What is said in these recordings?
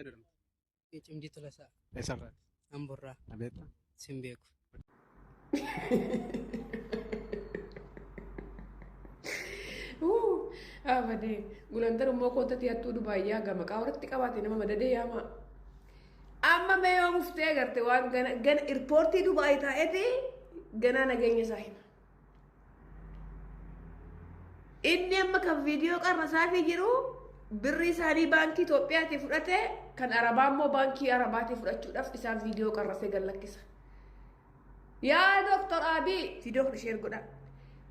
Edurun. Cimji tulasa. Esarrat. Amburra. Abeta. Simbeeku. Abade gulantar ummoo koottatti hattuu Dubaayyaa gama qaawarratti qabaate nama madadee yaama. Amma mee yoo muftee agarte waan gana irpoortii Dubaayii taa'eeti ganaa nageenya isaa hima. Inni amma kan viidiyoo qarrasaafii jiru birrii isaanii baankii Itoophiyaatii fudhate kan Arabaa immoo baankii Arabaatii fudhachuudhaaf isaan viidiyoo qarrasee gallakkisa. Yaa Dooktor Abiy viidiyoo kun ishee ergodha.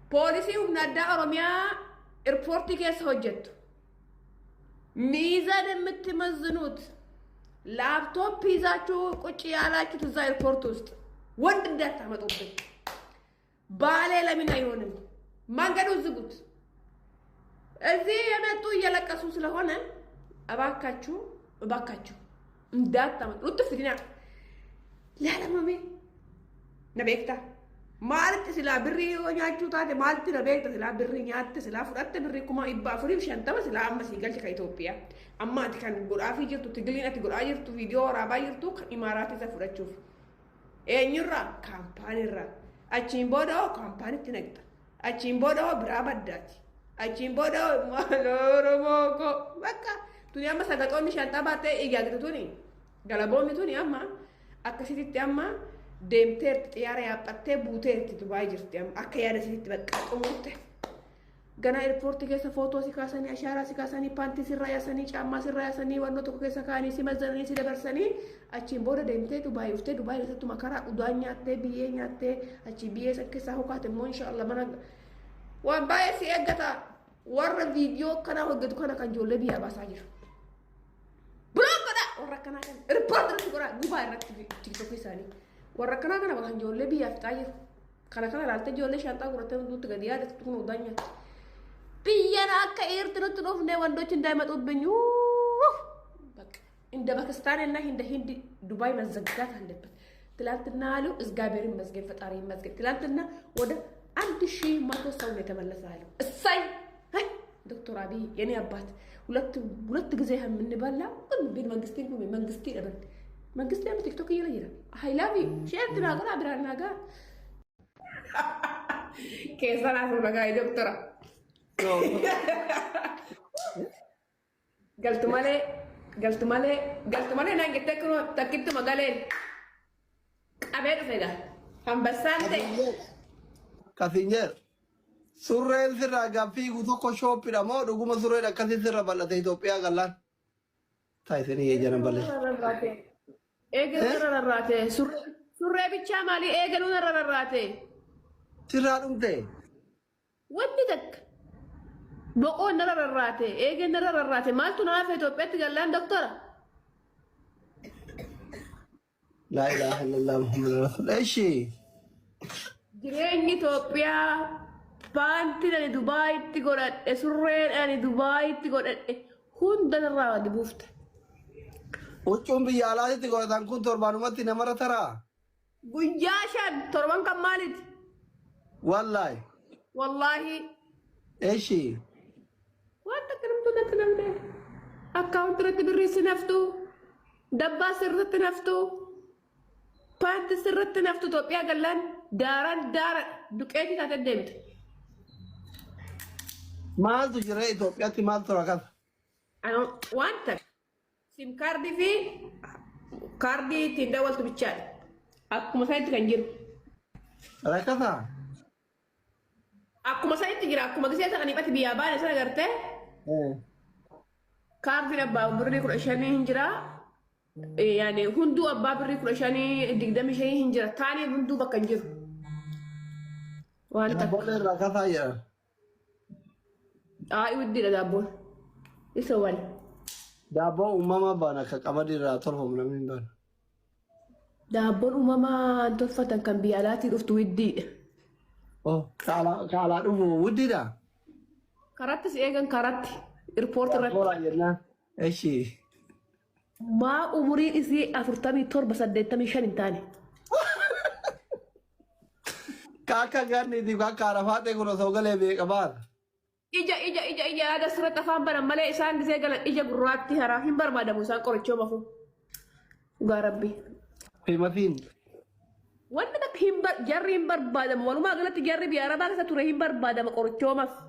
Poolisii humna addaa Oromiyaa irpoortii keessa hojjettu. ሚዛን የምትመዝኑት ላፕቶፕ ይዛችሁ ቁጭ ያላችሁት እዛ ኤርፖርት ውስጥ ወንድ እንዳታመጡብኝ። ባሌ ለምን አይሆንም? መንገዱን ዝጉት። እዚህ የመጡ እየለቀሱ ስለሆነ እባካችሁ እንዳታመጡ። ልትፍዲና ለዓለማሜ ነቤክታ ማለት ስላ ብሪ ሆኛችሁ ታዲያ ማለት ነቤክታ ስላ ብሪ ኛት ስላ ፍራተ ብሪ ኩማ ይባፍሪ ሸንተማ ስላ አመሲ ገልች ከኢትዮጵያ አማት ከን ጎዳፊ ጅርቱ ትግሊነት ጎዳ ጅርቱ ቪዲዮ ራባ ጅርቱ ኢማራት ተፍረቹፍ ኤኝራ ካምፓኒራ አቺን ቦዶ ካምፓኒ ትነግጣ አቺን ቦዶ ብራባዳቲ አቺን ቦዶ ማሎሮሞኮ በቃ ቱኒ አማ ሰጋጦኒ ሻንጣ ባቴ እያግቱኒ ገለቦሚ ቱኒ አማ አከሲቲ አማ deemteer xiyyaara yaabbattee buuteerti Dubaay jirti akka yaada isitti bakka xumurte gana airpoortii keessa footoo si kaasanii ashaaraa si kaasanii paantii sirraa yaasanii caammaa sirraa yaasanii wannoo tokko keessa kaanii si mazzananii si dabarsanii achiin booda deemtee Dubaay dhuftee Dubaay keessatti makaraa udaan nyaattee biyyee nyaattee achi biyyee san keessaa hukaate immoo inshaallah mana waan baay'ee si eeggata warra viidiyoo kanaa hojjetu kana kan ijoollee biyyaa baasaa jiru. Bulaan godha warra kanaa kan airpoortii godha Dubaay irratti tiktokii isaanii. warra kana bakka ijoollee biyyaaf taa'eef kana ilaalte ijoollee shantaa gurrattee nutti gadi yaadatu kun udanya biyyana akka eerti nutti dhufne wandochi እንዳይመጡብኝ በቃ እንደ ፓኪስታን እና ህንድ ዱባይ መዘጋት አለበት። ትላንትና አሉ እግዚአብሔር ይመስገን ፈጣሪ ይመስገን ትላንትና ወደ 1100 ሰው ነው የተመለሰ አለው። እሳይ ዶክተር አብይ የኔ አባት ሁለት ጊዜ የምንበላ ግን መንግስት ይደበል መንግስት ያለው ቲክቶክ እየለየለ አይ ላቭ ዩ ሼር ትናገር አብራናጋ ከሰራ ሰው ጋር ዶክተር galtumale nange tekno takittu magalen qabeedu fega hambasante kasinjer surreen sirraa gaaffii tokko shooppiidha moo dhuguma surreen akkasii sirra bal'ate Itoophiyaa gallaan taayisanii eejaran bal'ate. Eegaluun rarraate surree bichaa maali eegaluun rarraate sirraa dhumte wanti takka boqoon rarraate eegan rarraate maaltu naaf Itoophiyaatti gallaan doktora laa ilaaha illallah muhammad rasul eshi jireenyi Itoophiyaa paantiin ani Dubaayitti godhadhe surreen ani Dubaayitti godhadhe hunda narraa wadi buufte. Uccuun biyya alaatitti godhatan kun torbaanumatti namarra taraa. Guyyaa 5 torban kan maaliiti? Wallaahi. Eeshi. Wanta kanamtu natti namne. Akkaawunti irratti birrii si naftu. Dabbaa sirriitti naftu. Paanti sirriitti naftu Itoophiyaa gallaan daara duqeetii taate deemte. Maaltu jira Itoophiyaatti maaltu rakata? Wanta. sim kaardii fi kaardii ittiin dawwaltu bichaadha. Akkuma isaatti kan jiru. Rakkataa? Akkuma isaatti jira. Akkuma gisee sana dhiphatti biyyaa baane sana gartee. Kaardiin abbaa birrii 15 hin jira. Yaani hunduu abbaa birrii 15 25 hin jira. Taanii hunduu bakka hin jiru. Waan takka. Daabboon rakkataa jira. Widdiidha daabboon. Isa wali. Daabboon uumamaa baana akka qamadii irraa tolfamu namni hin baane. Daabboon uumamaa tolfatan kan biyya alaatii dhuftu widdiidha. Kaalaa dhufu widdiidha? Karatti si eegan karatti irpoorti irratti. Boora jennaan. Eshi. Maa umuriin isii 47 85 hin taane. Kaaka ganniitiif akka arafaatee kun osoo galee beeka baata. ija ada surat afaan banan malee isaan gisee galan ija gurraatti haraa hin barbaadamu isaan qorichoo mafu. Dhugaa rabbi. Himatiin. Wanti takka jarri hin barbaadamu walumaa galatti jarri biyya arabaa keessa ture hin barbaadama qorichoo mafu.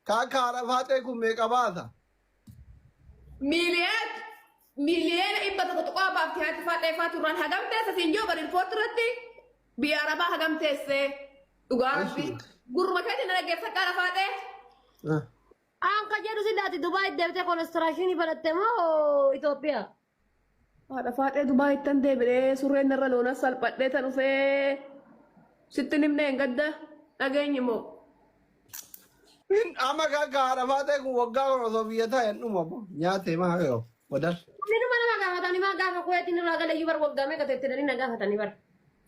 Kaaka Arafaatee kun meeqa baasa? Miliyeena dhibba tokko tuqaa baafti haati faadhee faaturraan hagamteessa siin joo bari riippoortirratti biyya arabaa hagamteessee dhugaa rabbi. Gurma keetiin dhaggeeffadhaa Arafaatee. Anka jedhu sidaati Dubaay deebitee konistiraashinii baratte moo Itoophiyaa? Arafaatee Dubaay ittan deebi'ee surreen irra loona salphadhee tan dhufee sitti nimnee hin gadda dhageenyi moo. Amma kaaka Arafaatee kun waggaa kana osoo biyya taa'e hin dhumamu nyaatee maa yoo wadar. Inni mana nama gaafatanii maa gaafa kuyeetiin irraa galayyuu bar waggaa meeqa teettidanii na gaafatanii bar.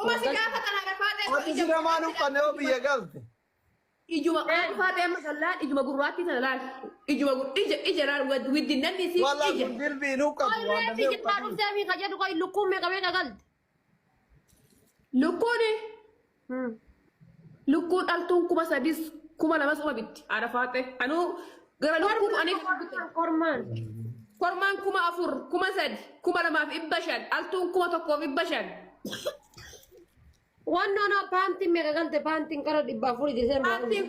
Uma si gaafatan Arafaatee. Ati sira maan uffanne yoo biyya galte. Ijuma Arafaatee masallaan ijuma gurraatti sana laal. Ija laal widdi namni si Walla ija. kun dilbii nu qabu waan Reefi dafee jittaa dhuftee fi kajedhu qoy lukkuun meeqa meeqa galte. Lukkuuni. Lukkuun dhaltuun 3,000 2,200 bitti Arafaatee. Anuu gara lukkuun ani Kormaan. kormaan 4,000 3,000 2,500 dhaltuun 1,500. Wannan paantiin meeqa galte paantiin qara 400 gisee Paantiin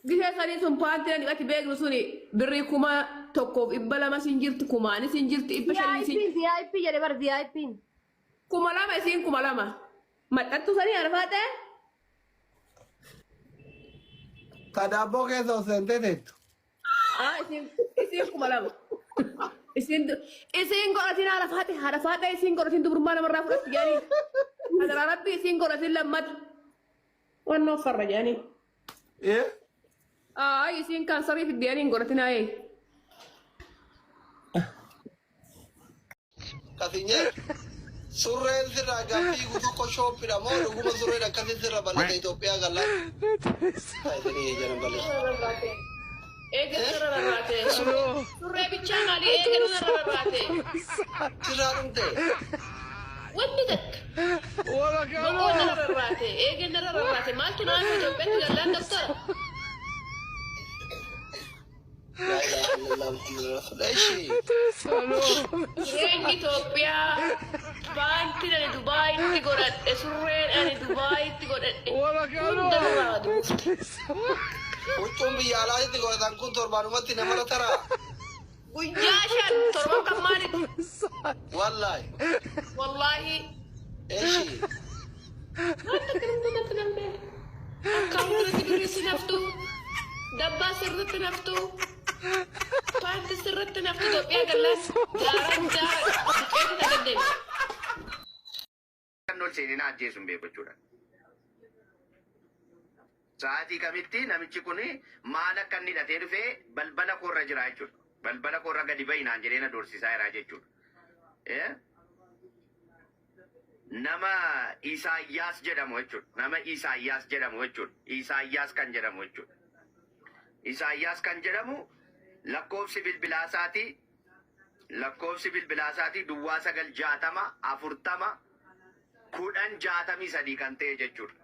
gisee sanii sun paantiin ani ati beeknu suni birrii 1,200 siin jirti 1,000 siin jirti 500 siin VIP jedhe bar VIP. 2,000 isiin 2,000. Maxxattu sanii Arafaatee. Tadaabboo keessa osentee teettu. Isiin 2,000. Isiin godhatiin Arafaatee isiin godhatiin dubrummaa namarraa fudhatti jedhanii. Adaraa rabbi isiin godhatiin lammata. Waan offarra jedhanii. Isiin kaansarii fiddeenii godhatiin aayee. Katinye surreen sirraa gaaffii tokko shooppidha moo dhuguma surreen akkasii sirra bal'ata Itoophiyaa galaa? Taayitanii eejalan bal'isa. Eegalu rarraate. Surree bichaa maali eegalu rarraate. Sirraa dhumte. Wanni takka. Boqoonni rarraate. Eeganni rarraate. Maaltu naannoo Itoophiyaatti gallaan doktara? Laa ilaaha illallah Muhammad Rasulullah. Ishii. Surreen Itoophiyaa baantiin ani Dubaayitti godhadhe surreen ani Dubaayitti godhadhe hunda irraa duufte. Huccuun biyya alaatti godhatan kun torbaanumatti nama taraa. Guyyaa 5 torban kan maalitti? Wallaahi. Wallaahi. Ishii. Wanta kanatti namne. Akkaawunti durii si naftu. Dabbaa sirriitti naftu. Paanti sirriitti naftu Itoophiyaa gallas. Jaaran biqeetti tagaddeemi. Kan seenina ajjeesuun beeku jechuudha. Sa'aatii kamitti namichi kun maal akka inni hidhatee dhufee balbala koorra jira jechuudha. Balbala koorra gadi bayinaan jedhee na doorsisaa jira jechuudha. Nama Isaayyaas jedhamu jechuudha. Nama Isaayyaas jedhamu jechuudha. Isaayyaas kan jedhamu jechuudha. Isaayyaas kan jedhamu lakkoofsi bilbilaasaati duwwaa 960 40 1063 kan ta'e jechuudha.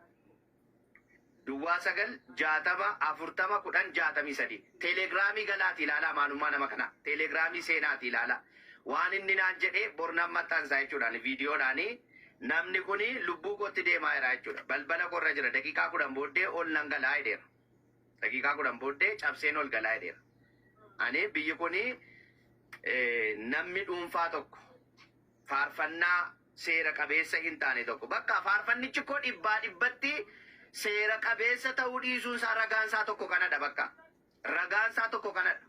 Duwwaa 960 40 1063. Teelegiraamii galaati ilaalaa maalummaa nama kana. Teelegiraamii seenaati ilaalaa. Waan inni naan jedhee bornaan maxxansaa jechuudhaan viidiyoodhaanii namni kuni lubbuu kootti deemaa jira jechuudha. Balbala korra jira daqiiqaa 10 booddee ol nan galaa jedheera. Daqiiqaa 10 booddee cabseen ol galaa jedheera. Ani biyyi kuni namni dhuunfaa tokko faarfannaa seera qabeessa hin taane tokko bakka faarfannichi koo dhibbatti seera qabeessa ta'uu dhiisuun isaa ragaan isaa tokko kanadha bakka. Ragaan isaa tokko kanadha.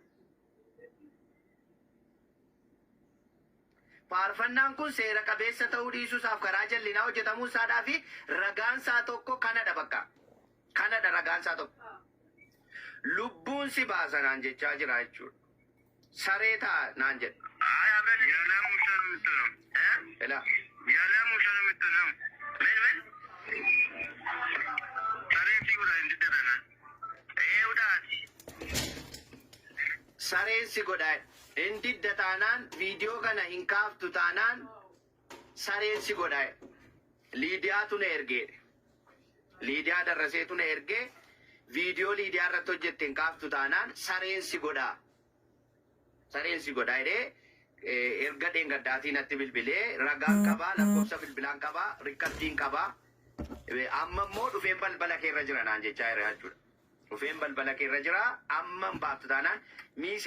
Faarfannaan kun seera qabeessa ta'uu dhiisuusaaf karaa jallinaa hojjetamuu isaadhaa fi ragaan isaa tokko kanadha bakka. Kanadha ragaan isaa tokko. Lubbuun si baasa naan jechaa jira jechuudha. Saree ta'a naan jedha. Sareen si godhaa. Inni taanaan viidiyoo kana hin kaaftu taanaan sareen si godhaa. Liidiyaatu na ergee. Liidiyaa Darraseetu na ergee viidiyoo liidiyaa irratti hojjetteen kaaftu taanaan sareensi godhaa. Sareensi godhaa jedhee erga dheengaddaatiin natti bilbilee ragaan qabaa, lakkoofsa bilbilaan qabaa, rikardiin qabaa. Amma immoo dhufeen balbala keerra jira naan jechaa jira jechuudha. Dhufeen balbala keerra jira amma baaftu taanaan miise